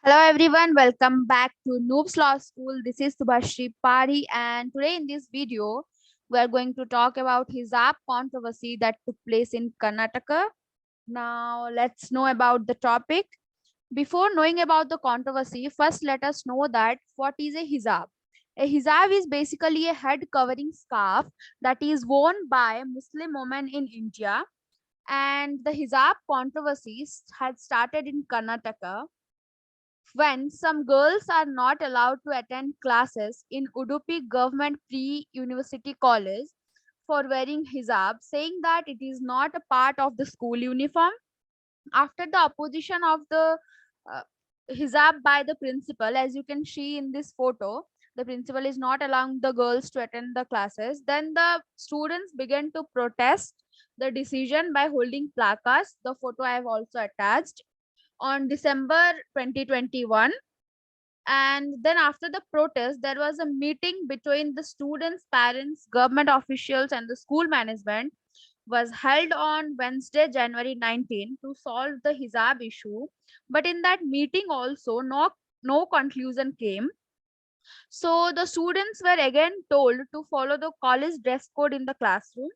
Hello everyone, welcome back to Noobs Law School. This is Subhashree Parhi, and today in this video we are going to talk about hijab controversy that took place in Karnataka. Now let's know about the topic. Before knowing about the controversy, first let us know that what is a hijab. A hijab is basically a head covering scarf that is worn by Muslim women in India, and the hijab controversies had started in Karnataka when some girls are not allowed to attend classes in Udupi Government Pre-University College for wearing hijab, saying that it is not a part of the school uniform. After the opposition of the uh, hijab by the principal, as you can see in this photo, the principal is not allowing the girls to attend the classes. Then the students began to protest the decision by holding placards. The photo I have also attached on December 2021. And then after the protest, there was a meeting between the students, parents, government officials, and the school management was held on Wednesday, January 19 to solve the hijab issue. But in that meeting also, no conclusion came. So the students were again told to follow the college dress code in the classroom.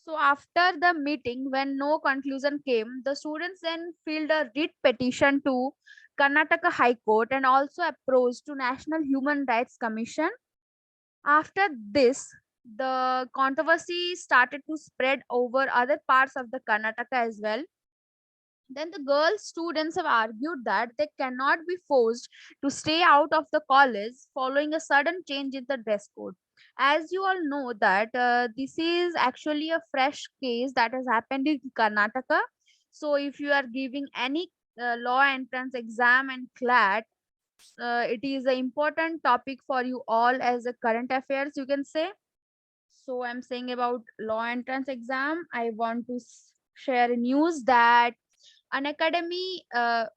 So after the meeting, when no conclusion came, the students then filed a writ petition to Karnataka High Court and also approached to National Human Rights Commission. After this, the controversy started to spread over other parts of the Karnataka as well. Then the girl students have argued that they cannot be forced to stay out of the college following a sudden change in the dress code. As you all know that this is actually a fresh case that has happened in Karnataka. So if you are giving any law entrance exam and CLAT, it is an important topic for you all as a current affairs, you can say. So I'm saying about law entrance exam. I want to share news that an academy the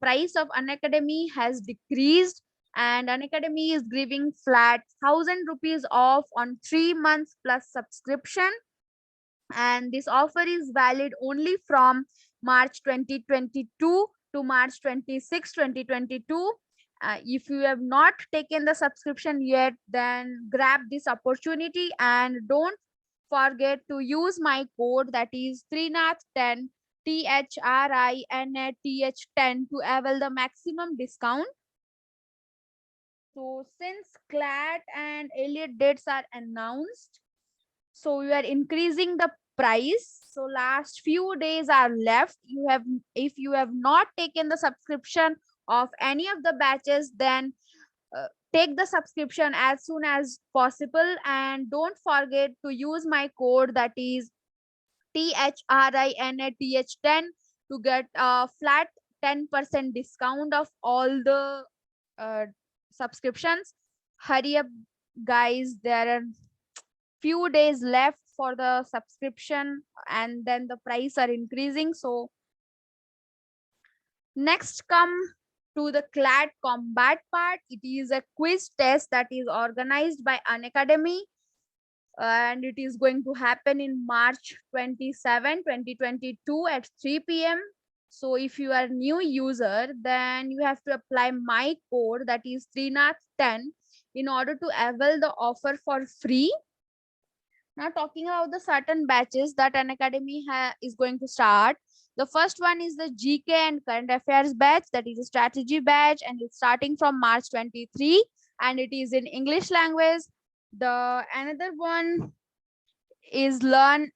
price of an academy has decreased, and an academy is giving flat 1,000 rupees off on 3 months plus subscription, and this offer is valid only from March 2022 to March 26 2022. If you have not taken the subscription yet, then grab this opportunity and don't forget to use my code, that is TRINATH10, THRINATH10, to avail the maximum discount. So since CLAT and Elliot dates are announced, so we are increasing the price. So last few days are left. You have, if you have not taken the subscription of any of the batches, then take the subscription as soon as possible, and don't forget to use my code, that is THRINATH10, to get a flat 10% discount of all the uh, subscriptions. Hurry up, guys. There are few days left for the subscription, and then the price are increasing. So next come to the CLAT combat part. It is a quiz test that is organized by an academy, and it is going to happen in March 27 2022 at 3 p.m. So if you are new user, then you have to apply my code, that is TRINATH10, in order to avail the offer for free. Now, talking about the certain batches that an academy is going to start. The first one is the GK and current affairs batch, that is a strategy batch, and it's starting from March 23, and it is in English language. The another one is learn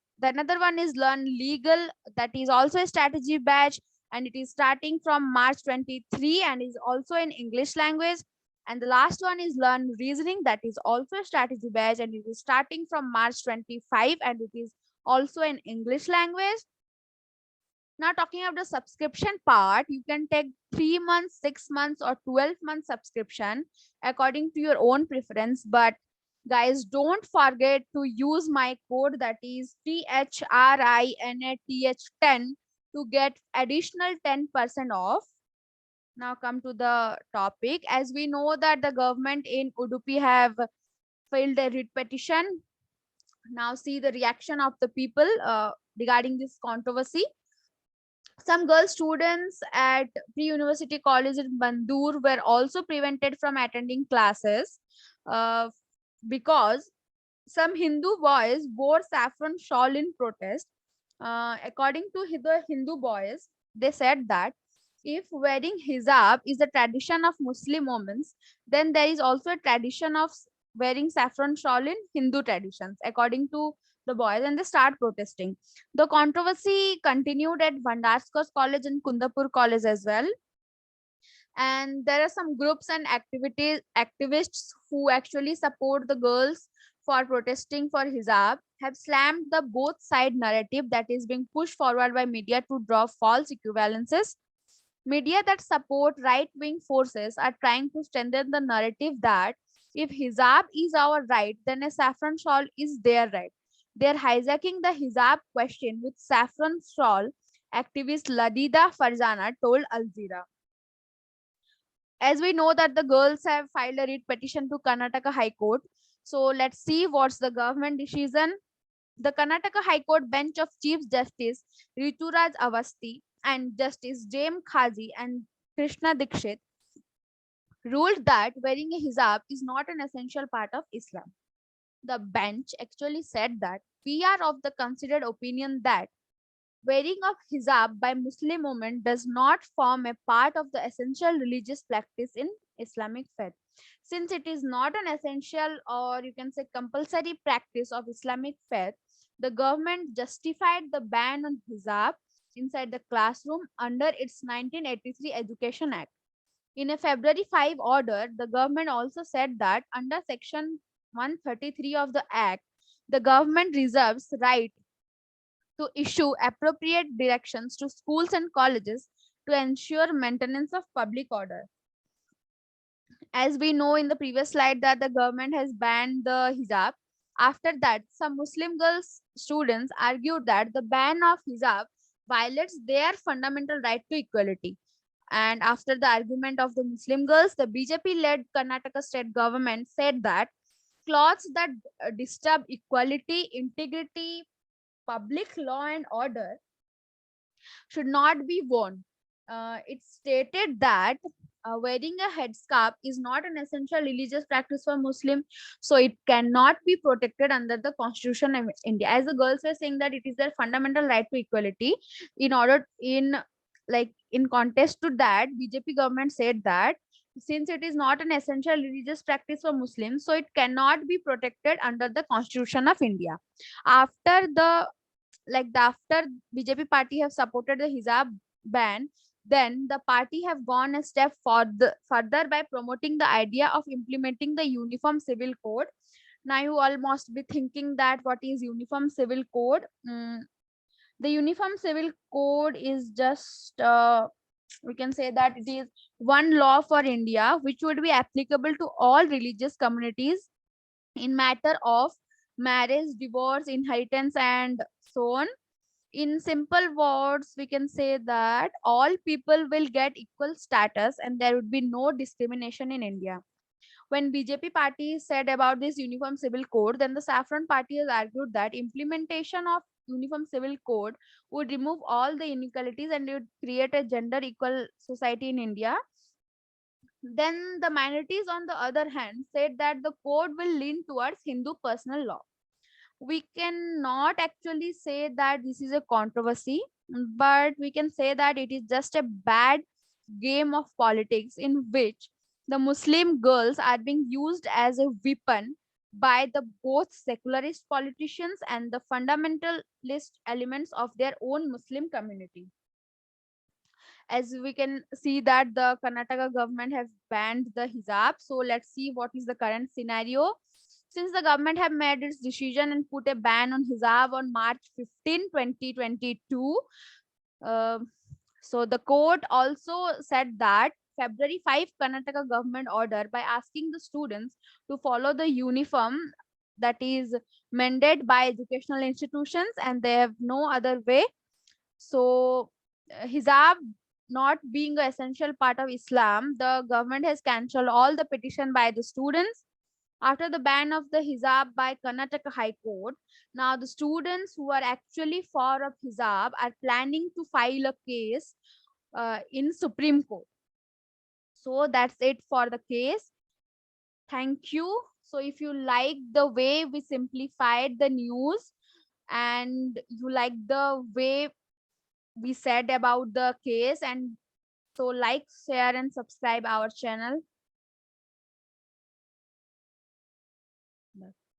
legal, that is also a strategy batch, and it is starting from March 23 and is also in English language. And the last one is learn reasoning, that is also a strategy batch, and it is starting from March 25 and it is also in English language. Now, talking about the subscription part, you can take 3 months, 6 months, or 12-month subscription according to your own preference. But guys, don't forget to use my code, that is THRINATH10, to get additional 10% off. Now come to the topic. As we know that the government in Udupi have filed a writ petition. Now see the reaction of the people regarding this controversy. Some girl students at pre-university college in Bandur were also prevented from attending classes uh, because some Hindu boys wore saffron shawl in protest. According to the Hindu boys, they said that if wearing hijab is a tradition of Muslim women, then there is also a tradition of wearing saffron shawl in Hindu traditions, according to the boys, and they start protesting. The controversy continued at Bhandarkar College and Kundapur College as well. And there are some groups and activists who actually support the girls for protesting for hijab have slammed the both side narrative that is being pushed forward by media to draw false equivalences. Media that support right wing forces are trying to strengthen the narrative that if hijab is our right, then a saffron shawl is their right. They're hijacking the hijab question with saffron shawl, activist Ladida Farzana told Al Jazeera. As we know that the girls have filed a writ petition to Karnataka High Court. So let's see what's the government decision. The Karnataka High Court bench of Chief Justice Rituraj Avasti and Justice James Khazi and Krishna Dikshit ruled that wearing a hijab is not an essential part of Islam. The bench actually said that we are of the considered opinion that wearing of hijab by Muslim women does not form a part of the essential religious practice in Islamic faith. Since it is not an essential or you can say compulsory practice of Islamic faith, the government justified the ban on hijab inside the classroom under its 1983 Education Act. In a February 5 order, the government also said that under Section 133 of the Act, the government reserves right to issue appropriate directions to schools and colleges to ensure maintenance of public order. As we know in the previous slide that the government has banned the hijab. After that, some Muslim girls students argued that the ban of hijab violates their fundamental right to equality. And after the argument of the Muslim girls, the BJP-led Karnataka state government said that clothes that disturb equality, integrity, public law and order should not be worn. It stated that wearing a headscarf is not an essential religious practice for Muslim, so it cannot be protected under the Constitution of India. As the girls were saying that it is their fundamental right to equality. In contest to that, BJP government said that since it is not an essential religious practice for Muslims, so it cannot be protected under the Constitution of India. After the after BJP party have supported the hijab ban, then the party have gone a step further by promoting the idea of implementing the uniform civil code. Now you all must be thinking that what is uniform civil code? The uniform civil code is just we can say that it is one law for India which would be applicable to all religious communities in matter of marriage, divorce, inheritance, and so on. In simple words, we can say that all people will get equal status and there would be no discrimination in India. When BJP party said about this uniform civil code, then the Saffron party has argued that implementation of uniform civil code would remove all the inequalities and it would create a gender equal society in India. Then the minorities, on the other hand, said that the code will lean towards Hindu personal law. We cannot actually say that this is a controversy, but we can say that it is just a bad game of politics in which the Muslim girls are being used as a weapon by the both secularist politicians and the fundamentalist elements of their own Muslim community. As we can see that the Karnataka government has banned the hijab. So let's see what is the current scenario. Since the government have made its decision and put a ban on hijab on March 15, 2022, uh, so the court also said that February 5 Karnataka government order by asking the students to follow the uniform that is mandated by educational institutions and they have no other way. So hijab not being an essential part of Islam, the government has cancelled all the petition by the students. After the ban of the hijab by Karnataka High Court, now the students who are actually for of hijab are planning to file a case in Supreme Court. So that's it for the case. Thank you. So if you like the way we simplified the news and you like the way we said about the case, and so like, share and subscribe our channel.